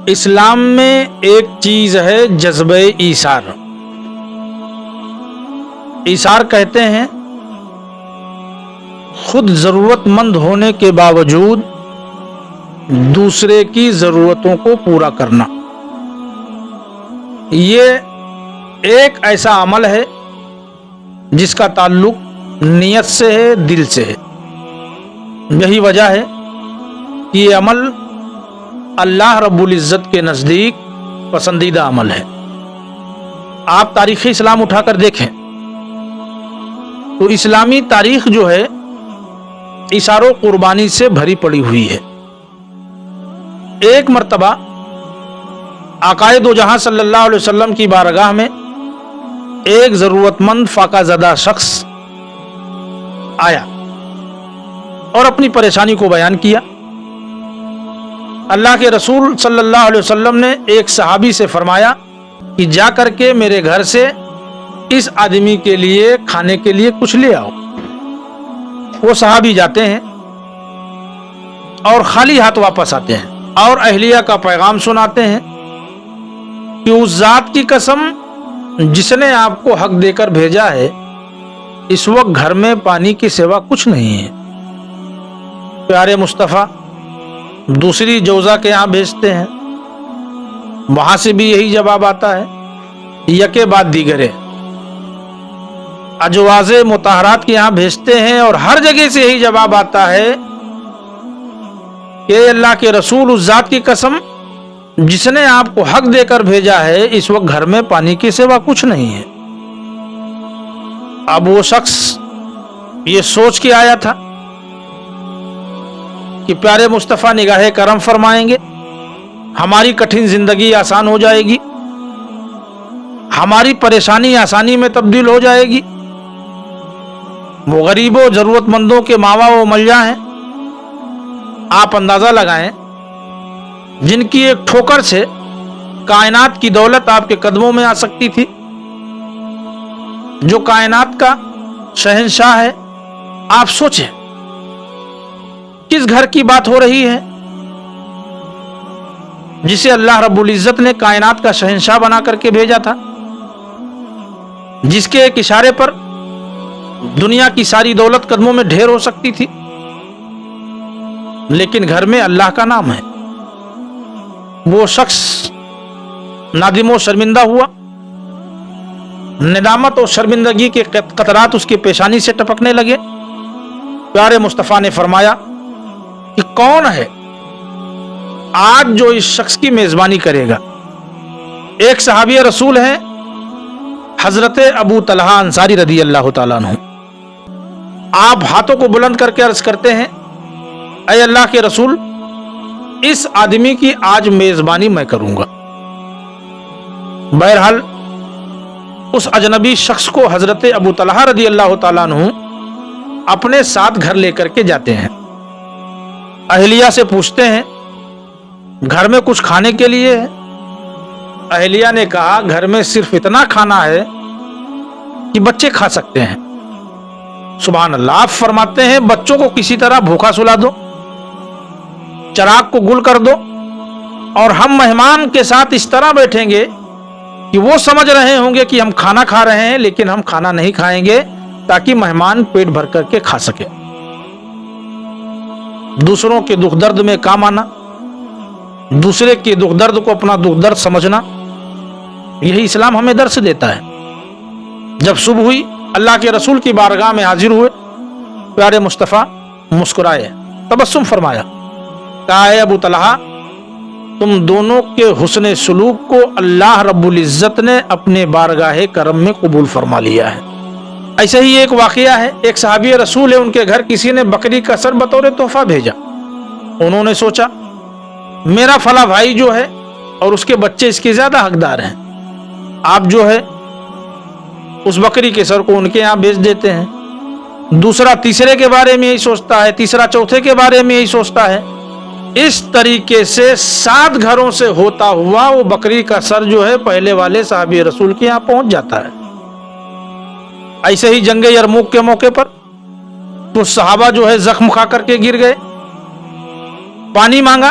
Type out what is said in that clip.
اسلام میں ایک چیز ہے جذبہ ایثار۔ ایثار کہتے ہیں خود ضرورت مند ہونے کے باوجود دوسرے کی ضرورتوں کو پورا کرنا۔ یہ ایک ایسا عمل ہے جس کا تعلق نیت سے ہے، دل سے ہے۔ یہی وجہ ہے کہ یہ عمل اللہ رب العزت کے نزدیک پسندیدہ عمل ہے۔ آپ تاریخ اسلام اٹھا کر دیکھیں تو اسلامی تاریخ جو ہے ایثار و قربانی سے بھری پڑی ہوئی ہے۔ ایک مرتبہ آقا دو جہاں صلی اللہ علیہ وسلم کی بارگاہ میں ایک ضرورت مند فاقہ زدہ شخص آیا اور اپنی پریشانی کو بیان کیا۔ اللہ کے رسول صلی اللہ علیہ وسلم نے ایک صحابی سے فرمایا کہ جا کر کے میرے گھر سے اس آدمی کے لیے کھانے کے لیے کچھ لے آؤ۔ وہ صحابی جاتے ہیں اور خالی ہاتھ واپس آتے ہیں اور اہلیہ کا پیغام سناتے ہیں کہ اس ذات کی قسم جس نے آپ کو حق دے کر بھیجا ہے، اس وقت گھر میں پانی کے سوا کچھ نہیں ہے۔ پیارے مصطفیٰ دوسری جوزہ کے یہاں بھیجتے ہیں، وہاں سے بھی یہی جواب آتا ہے، یکے بعد دیگرے۔ اجواز مطہرات کے یہاں بھیجتے ہیں اور ہر جگہ سے یہی جواب آتا ہے کہ اللہ کے رسول اس ذات کی قسم جس نے آپ کو حق دے کر بھیجا ہے، اس وقت گھر میں پانی کے سوا کچھ نہیں ہے۔ اب وہ شخص یہ سوچ کے آیا تھا کہ پیارے مصطفیٰ نگاہ کرم فرمائیں گے، ہماری کٹھن زندگی آسان ہو جائے گی، ہماری پریشانی آسانی میں تبدیل ہو جائے گی۔ وہ غریبوں ضرورت مندوں کے ماوا و ملجا ہیں، آپ اندازہ لگائیں جن کی ایک ٹھوکر سے کائنات کی دولت آپ کے قدموں میں آ سکتی تھی۔ جو کائنات کا شہنشاہ ہے، آپ سوچیں کس گھر کی بات ہو رہی ہے جسے اللہ رب العزت نے کائنات کا شہنشاہ بنا کر کے بھیجا تھا، جس کے ایک اشارے پر دنیا کی ساری دولت قدموں میں ڈھیر ہو سکتی تھی، لیکن گھر میں اللہ کا نام ہے۔ وہ شخص نادم و شرمندہ ہوا، ندامت اور شرمندگی کے قطرات اس کی پیشانی سے ٹپکنے لگے۔ پیارے مصطفیٰ نے فرمایا کہ کون ہے آج جو اس شخص کی میزبانی کرے گا؟ ایک صحابی رسول ہیں حضرت ابو طلحہ انصاری رضی اللہ تعالیٰ عنہ۔ آپ ہاتھوں کو بلند کر کے عرض کرتے ہیں، اے اللہ کے رسول، اس آدمی کی آج میزبانی میں کروں گا۔ بہرحال اس اجنبی شخص کو حضرت ابو طلحہ رضی اللہ تعالیٰ عنہ اپنے ساتھ گھر لے کر کے جاتے ہیں۔ اہلیہ سے پوچھتے ہیں گھر میں کچھ کھانے کے لیے ہے؟ اہلیہ نے کہا گھر میں صرف اتنا کھانا ہے کہ بچے کھا سکتے ہیں۔ سبحان اللہ۔ آپ فرماتے ہیں بچوں کو کسی طرح بھوکا سلا دو، چراغ کو گل کر دو، اور ہم مہمان کے ساتھ اس طرح بیٹھیں گے کہ وہ سمجھ رہے ہوں گے کہ ہم کھانا کھا رہے ہیں، لیکن ہم کھانا نہیں کھائیں گے تاکہ مہمان پیٹ بھر کر کے کھا سکے۔ دوسروں کے دکھ درد میں کام آنا، دوسرے کے دکھ درد کو اپنا دکھ درد سمجھنا، یہی اسلام ہمیں درس دیتا ہے۔ جب صبح ہوئی اللہ کے رسول کی بارگاہ میں حاضر ہوئے، پیارے مصطفیٰ مسکرائے، تبسم فرمایا، کہا اے ابو طلحہ، تم دونوں کے حسن سلوک کو اللہ رب العزت نے اپنے بارگاہ کرم میں قبول فرما لیا ہے۔ ایسے ہی ایک واقعہ ہے، ایک صحابی رسول ہے، ان کے گھر کسی نے بکری کا سر بطور تحفہ بھیجا۔ انہوں نے سوچا میرا فلاں بھائی جو ہے اور اس کے بچے اس کے زیادہ حقدار ہیں، آپ جو ہے اس بکری کے سر کو ان کے یہاں بھیج دیتے ہیں۔ دوسرا تیسرے کے بارے میں یہی سوچتا ہے، تیسرا چوتھے کے بارے میں یہی سوچتا ہے۔ اس طریقے سے 7 گھروں سے ہوتا ہوا وہ بکری کا سر جو ہے پہلے والے صحابی رسول کے یہاں پہنچ جاتا ہے۔ ایسے ہی جنگ یرموک کے موقع پر کچھ صحابہ جو ہے زخم کھا کر کے گر گئے، پانی مانگا،